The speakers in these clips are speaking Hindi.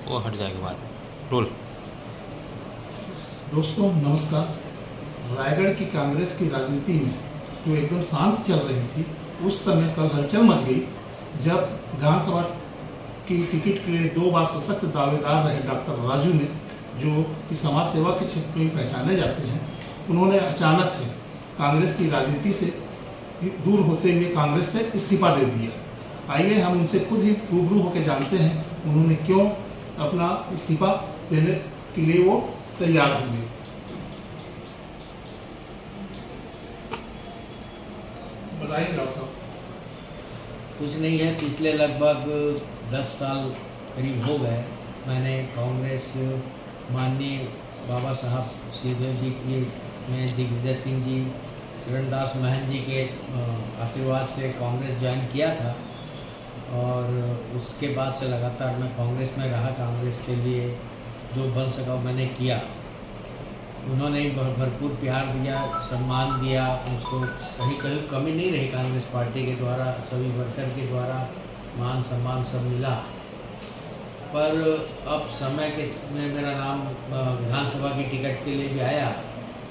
वो हट जाएगी बात। रोल। दोस्तों नमस्कार। रायगढ़ की कांग्रेस की राजनीति में जो एकदम शांत चल रही थी, उस समय कल हलचल मच गई जब विधानसभा की टिकट के लिए 2 बार सशक्त दावेदार रहे डॉक्टर राजू ने, जो कि समाज सेवा के क्षेत्र में पहचाने जाते हैं, उन्होंने अचानक से कांग्रेस की राजनीति से दूर होते हुए कांग्रेस से इस्तीफा दे दिया। आइए हम उनसे खुद ही रूबरू होकर जानते हैं उन्होंने क्यों अपना इस्तीफा देने के लिए वो तैयार होंगे। बताइए डॉक्टर साहब। कुछ नहीं है, पिछले लगभग 10 साल करीब हो गए मैंने कांग्रेस माननीय बाबा साहब श्रीदेव जी की में दिग्विजय सिंह जी, चरणदास महंत जी के आशीर्वाद से कांग्रेस ज्वाइन किया था और उसके बाद से लगातार मैं कांग्रेस में रहा। कांग्रेस के लिए जो बन सका मैंने किया। उन्होंने भरपूर प्यार दिया, सम्मान दिया, उसको कहीं कहीं कमी नहीं रही। कांग्रेस पार्टी के द्वारा, सभी वर्कर के द्वारा मान सम्मान सब मिला। पर अब समय के में मेरा नाम विधानसभा की टिकट के लिए भी आया,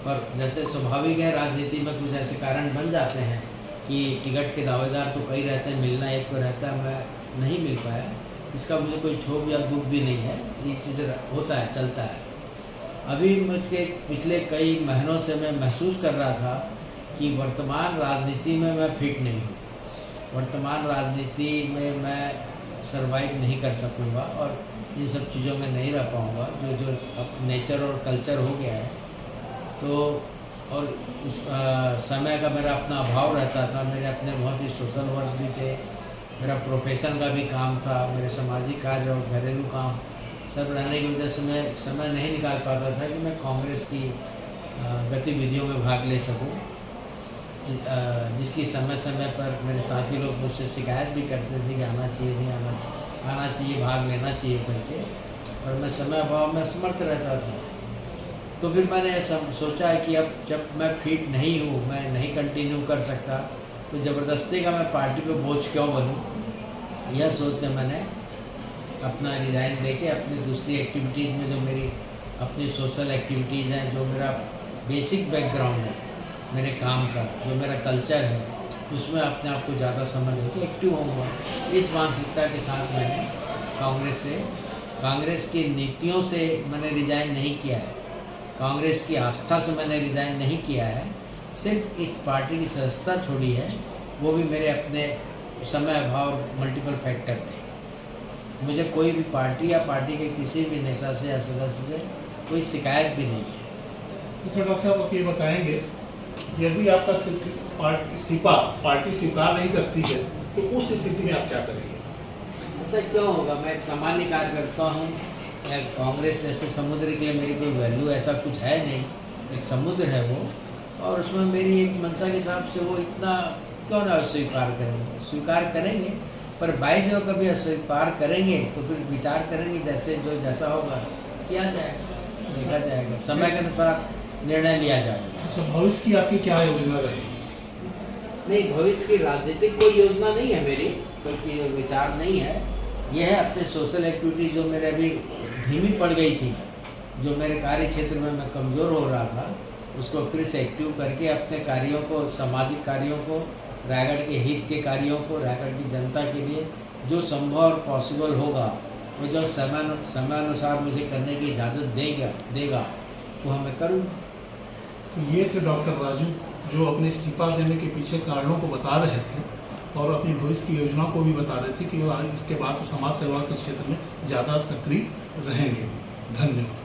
पर जैसे स्वाभाविक है राजनीति में कुछ ऐसे कारण बन जाते हैं कि टिकट के दावेदार तो कई रहते हैं, मिलना एक को रहता है, मैं नहीं मिल पाया। इसका मुझे कोई क्षोभ या दुख भी नहीं है, ये चीज़ होता है, चलता है। अभी मुझके पिछले कई महीनों से मैं महसूस कर रहा था कि वर्तमान राजनीति में मैं फिट नहीं हूँ। वर्तमान राजनीति में मैं सरवाइव नहीं कर सकूँगा और इन सब चीज़ों में नहीं रह पाऊँगा जो अब नेचर और कल्चर हो गया है। तो और उस समय का मेरा अपना अभाव रहता था। मेरे अपने बहुत ही सोशल वर्क भी थे, मेरा प्रोफेशन का भी काम था, मेरे सामाजिक कार्य और घरेलू काम सब रहने की वजह से मैं समय नहीं निकाल पाता था कि मैं कांग्रेस की गतिविधियों में भाग ले सकूं, जिसकी समय समय पर मेरे साथी लोग मुझसे शिकायत भी करते थे कि आना चाहिए, नहीं आना चाहिए, भाग लेना चाहिए करके, और मैं समय अभाव में असमर्थ रहता था। तो फिर मैंने ऐसा सोचा है कि अब जब मैं फिट नहीं हूँ, मैं नहीं कंटिन्यू कर सकता, तो ज़बरदस्ती का मैं पार्टी पे बोझ क्यों बनूँ। यह सोच कर मैंने अपना रिज़ाइन देके अपनी दूसरी एक्टिविटीज़ में, जो मेरी अपनी सोशल एक्टिविटीज़ हैं, जो मेरा बेसिक बैकग्राउंड है मेरे काम का, जो मेरा कल्चर है, उसमें अपने आप को ज़्यादा समय देके एक्टिव होऊंगा। इस मानसिकता के साथ मैंने कांग्रेस की नीतियों से मैंने रिज़ाइन नहीं किया है, कांग्रेस की आस्था से मैंने रिज़ाइन नहीं किया है, सिर्फ एक पार्टी की सदस्यता छोड़ी है। वो भी मेरे अपने समय अभाव और मल्टीपल फैक्टर थे। मुझे कोई भी पार्टी या पार्टी के किसी भी नेता से या सदस्य से कोई शिकायत भी नहीं है। तो डॉक्टर साहब आप ये बताएंगे, यदि आपका इस्तीफा पार्टी स्वीकार नहीं करती है तो उस स्थिति में आप क्या करेंगे? ऐसा क्यों होगा? मैं एक सामान्य कार्यकर्ता हूँ। कांग्रेस जैसे समुद्र के लिए मेरी कोई वैल्यू ऐसा कुछ है नहीं, एक समुद्र है वो, और उसमें मेरी एक मंशा के हिसाब से वो इतना क्यों ना स्वीकार करेंगे। स्वीकार करेंगे, पर बाई जो कभी अस्वीकार करेंगे तो फिर विचार करेंगे, जैसा होगा किया जाएगा, देखा जाएगा, समय के अनुसार निर्णय लिया जाएगा। अच्छा, भविष्य की आपकी क्या योजना रहेगी? नहीं, भविष्य की राजनीतिक कोई योजना नहीं है मेरी, कोई विचार नहीं है। यह है अपने सोशल एक्टिविटी जो मेरे अभी धीमी पड़ गई थी, जो मेरे कार्य क्षेत्र में मैं कमज़ोर हो रहा था, उसको फिर से एक्टिव करके अपने कार्यों को, सामाजिक कार्यों को, रायगढ़ के हित के कार्यों को, रायगढ़ की जनता के लिए जो संभव और पॉसिबल होगा, वो जो समयानुसार मुझे करने की इजाज़त देगा वो हमें करूँगा। तो ये थे डॉक्टर राजू, जो अपने इस्तीफा देने के पीछे कारणों को बता रहे थे और अपनी भविष्य की योजना को भी बता रहे थे कि वो इसके बाद समाज सेवा के क्षेत्र में ज़्यादा सक्रिय रहेंगे। धन्यवाद।